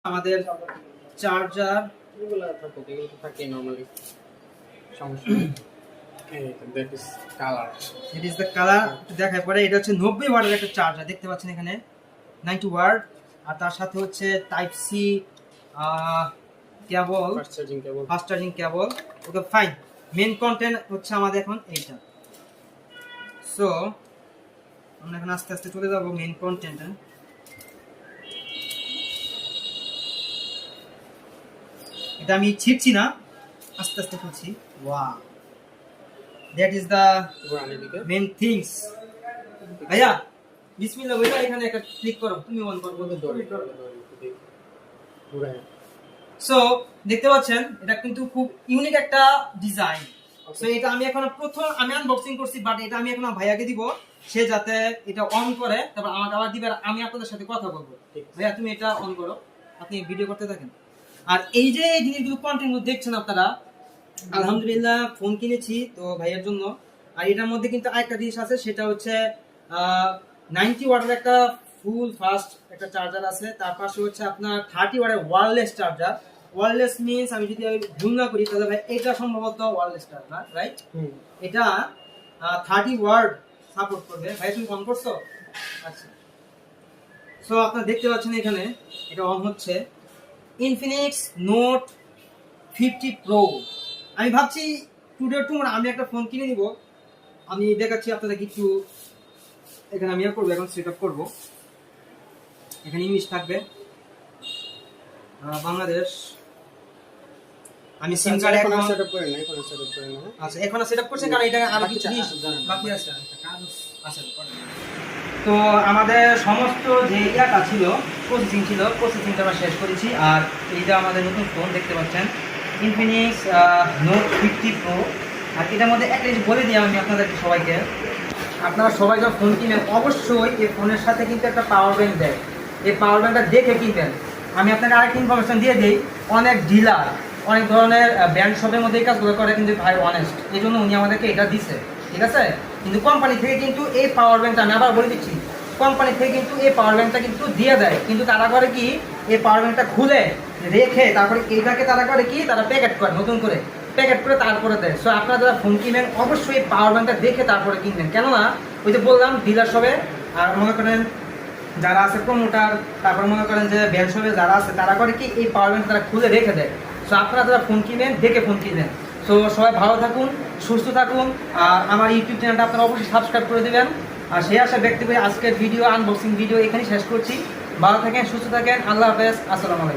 আমাদের চার্জার এগুলো থাকে নরমালি সমস্যা that is colour it is the colour দেখায় পরে এটা হচ্ছে 90 ওয়াটের একটা চার্জার দেখতে পাচ্ছেন এখানে 90 ওয়াট আর তার সাথে হচ্ছে type C cable fast charging cable okay fine main content হচ্ছে আমাদের এখন এইটা সো আমরা এখন আস্তে আস্তে চলে যাব মেইন কন্টেন্টে এটা আমি ছিটছি না আস্তে আস্তে করছি wow that is the main things ভাইয়া বিসমিল্লাহ বলে এখানে একটা ক্লিক করো তুমি অন করো সো দেখতে পাচ্ছেন এটা কিন্তু খুব ইউনিক একটা ডিজাইন সো এটা আমি এখন প্রথম আমি আনবক্সিং করছি বাট এটা আমি এখন ভাইয়াকে দিব সে যাতে এটা অন করে তারপর আমাকে আবার দিবে আর আমি আপনাদের সাথে কথা বলবো ভাইয়া তুমি এটা অন করো আপনি ভিডিও করতে থাকেন আর এই যে এই জিনিসগুলো কন্টেন্টগুলো দেখছেন আপনারা আলহামদুলিল্লাহ ফোন কিনেছি তো ভাইয়ের জন্য আর এটার মধ্যে কিন্তু আরেকটা জিনিস আছে সেটা হচ্ছে 90 ওয়াটের একটা ফুল ফাস্ট একটা চার্জার আছে তার পাশে হচ্ছে আপনার 30 ওয়াটের ওয়্যারলেস চার্জার ওয়্যারলেস মিন্স আমি যদি ভুল না করি তাহলে ভাই এটা সম্ভবত ওয়্যারলেস চার্জার রাইট এটা 30 ওয়াট সাপোর্ট করবে ভাই তুমি অন করছো আচ্ছা সো আপনারা দেখতে পাচ্ছেন এখানে এটা অন হচ্ছে Infinix Note 50 Pro আমি ভাবছি টুডে টুমরো আমি একটা ফোন কিনে নিব আমি দেখাচ্ছি আপনাদের কিছু এখানে আমি করব এখন সেটআপ করব এখানে ইংলিশ থাকবে বাংলাদেশ আমি সিম কার্ড এখন সেটআপ করে না আচ্ছা এখন সেটআপ করছেন কারণ এটা আরো কিছু জিনিস বাকি আছে আচ্ছা তো আমাদের সমস্ত যে ইয়াটা ছিল প্রসেসিংটা আমরা শেষ করেছি আর এইটা আমাদের নতুন ফোন দেখতে পাচ্ছেন Infinix Note 50 Pro আর এটার মধ্যে একটা জিনিস বলে দিই আমি আপনাদেরকে সবাইকে আপনারা সবাই যখন ফোন কিনেন অবশ্যই এই ফোনের সাথে কিন্তু একটা পাওয়ার ব্যাংক দেয় এই পাওয়ার ব্যাংকটা দেখে কিনবেন আমি আপনাকে আরেকটা ইনফরমেশন দিয়ে দিই অনেক ডিলার অনেক ধরনের ব্র্যান্ড শপের মধ্যে এই কাজগুলো করে কিন্তু ভাই অনেস্ট এই জন্য উনি আমাদেরকে এটা দিছে ঠিক আছে কিন্তু কোম্পানি থেকে কিন্তু এই পাওয়ার ব্যাংকটা আমি আবার বলে দিচ্ছি কোম্পানি থেকে কিন্তু এই পাওয়ার ব্যাংকটা কিন্তু দিয়ে দেয় কিন্তু তারা করে কি এই পাওয়ার ব্যাংকটা খুলে রেখে তারপরে এইটাকে তারা করে কি তারা প্যাকেট করে নতুন করে প্যাকেট করে তারপরে দেয় সো আপনারা যারা ফোন কিনবেন অবশ্যই পাওয়ার ব্যাংকটা দেখে তারপরে কিনবেন কেননা ওই যে বললাম ডিলার শপে আর মনে করেন যারা আছে প্রমোটার তারপর মনে করেন যে ব্যান্ড শপে যারা আছে তারা করে কি এই পাওয়ার ব্যাংক তারা খুলে রেখে দেয় সো আপনারা যারা ফোন কিনবেন দেখে ফোন কিনবেন সো সবাই ভালো থাকুন সুস্থ থাকুন আর আমার ইউটিউব চ্যানেলটা আপনারা অবশ্যই সাবস্ক্রাইব করে দেবেন আর সেই আশা ব্যক্তি করে আজকের ভিডিও আনবক্সিং ভিডিও এখানেই শেষ করছি ভালো থাকেন সুস্থ থাকেন আল্লাহ হাফেজ আসসালামু আলাইকুম